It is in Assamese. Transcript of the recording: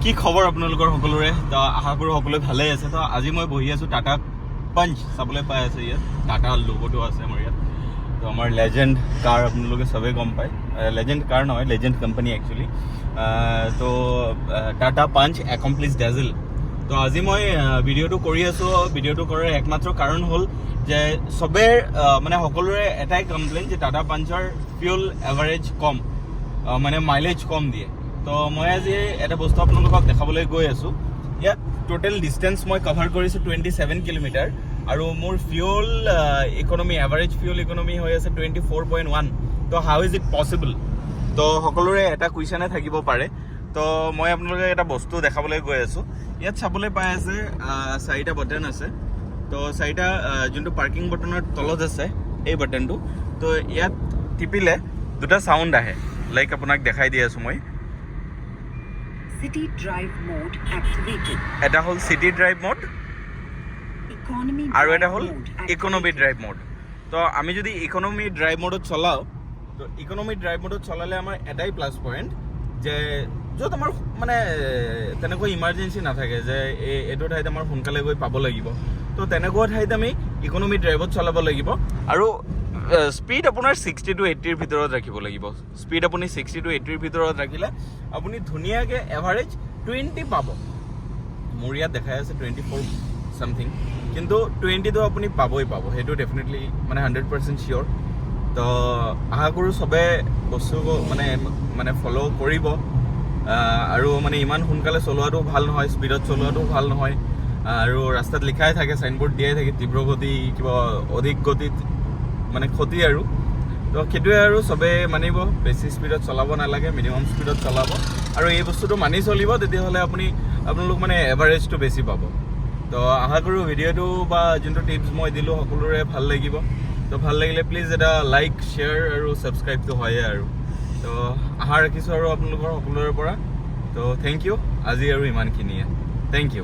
কি খবৰ আপোনালোকৰ সকলোৰে তো আশা কৰোঁ সকলোৱে ভালেই আছে তো আজি মই বহি আছোঁ টাটা পাঞ্চ চাবলৈ পাই আছে ইয়াত টাটা লোগোটো আছে আমাৰ ইয়াত তো আমাৰ লেজেণ্ড কাৰ আপোনালোকে চবেই গম পায় লেজেণ্ড কাৰ নহয় লেজেণ্ড কোম্পানী একচুৱেলি তো টাটা পাঞ্চ একমপ্লিছ ডেজেল তো আজি মই ভিডিঅ'টো কৰি আছোঁ ভিডিঅ'টো কৰাৰ একমাত্ৰ কাৰণ হ'ল যে চবেই মানে সকলোৰে এটাই কমপ্লেইন যে টাটা পাঞ্চৰ ফিউল এভাৰেজ কম মানে মাইলেজ কম দিয়ে তো মই আজি এটা বস্তু আপোনালোকক দেখাবলৈ গৈ আছোঁ ইয়াত টোটেল ডিষ্টেঞ্চ মই কভাৰ কৰিছোঁ 27 কিলোমিটাৰ আৰু মোৰ fuel economy average fuel economy হৈ আছে 24.1 তো হাউ ইজ ইট পচিবল তো সকলোৰে এটা কুৱেশ্যনে থাকিব পাৰে তো মই আপোনালোকে এটা বস্তু দেখাবলৈ গৈ আছোঁ ইয়াত চাবলৈ পাই আছে 4টা বটন আছে তো 4টা যোনটো পাৰ্কিং বটনৰ তলত আছে এই বটনটো তো ইয়াত টিপিলে দুটা সাউণ্ড আহে লাইক আপোনাক দেখাই দি আছোঁ মই City Drive Mode activated. এটা হ'ল সিটি ড্ৰাইভ মোড Economy আৰু এটা Drive হ'ল Mode economy activated. Drive mode তো আমি যদি ইকনমি ড্ৰাইভ মোডত চলাওঁ তো ইকনমি ড্ৰাইভ মোডত চলালে আমাৰ এটাই প্লাছ পইণ্ট যে য'ত আমাৰ মানে তেনেকৈ ইমাৰ্জেঞ্চি নাথাকে যে এইটো ঠাইত আমাৰ সোনকালে গৈ পাব লাগিব তো তেনেকুৱা ঠাইত আমি ইকনমি ড্ৰাইভত চলাব লাগিব আৰু স্পীড আপোনাৰ 60 to 80ৰ ভিতৰত ৰাখিব লাগিব স্পীড আপুনি 60 to 80ৰ ভিতৰত ৰাখিলে আপুনি ধুনীয়াকৈ এভাৰেজ 20 পাব মোৰ ইয়াত দেখাই আছে 24 সামথিং কিন্তু 20টো আপুনি পাবই পাব সেইটো ডেফিনেটলি মানে 100% চিয়'ৰ তো আশা কৰোঁ চবে বস্তু মানে ফ'ল' কৰিব আৰু মানে ইমান সোনকালে চলোৱাটো ভাল নহয় স্পীডত চলোৱাটো ভাল নহয় আৰু ৰাস্তাত লিখাই থাকে চাইনবোৰ্ড দিয়াই থাকে তীব্ৰ গতি কিবা অধিক গতিত মানে ক্ষতি আৰু তো সেইটোৱে আৰু চবেই মানিব বেছি স্পীডত চলাব নালাগে মিনিমাম স্পীডত চলাব আৰু এই বস্তুটো মানি চলিব তেতিয়াহ'লে আপোনালোক মানে এভাৰেজটো বেছি পাব তো আশা কৰোঁ ভিডিঅ'টো বা যোনটো টিপছ মই দিলোঁ সকলোৰে ভাল লাগিব তো ভাল লাগিলে প্লিজ এটা লাইক শ্বেয়াৰ আৰু ছাবস্ক্ৰাইবটো হয়েই আৰু তো আশা ৰাখিছোঁ আৰু আপোনালোকৰ সকলোৰে পৰা তো থেংক ইউ আজি আৰু ইমানখিনিয়ে থেংক ইউ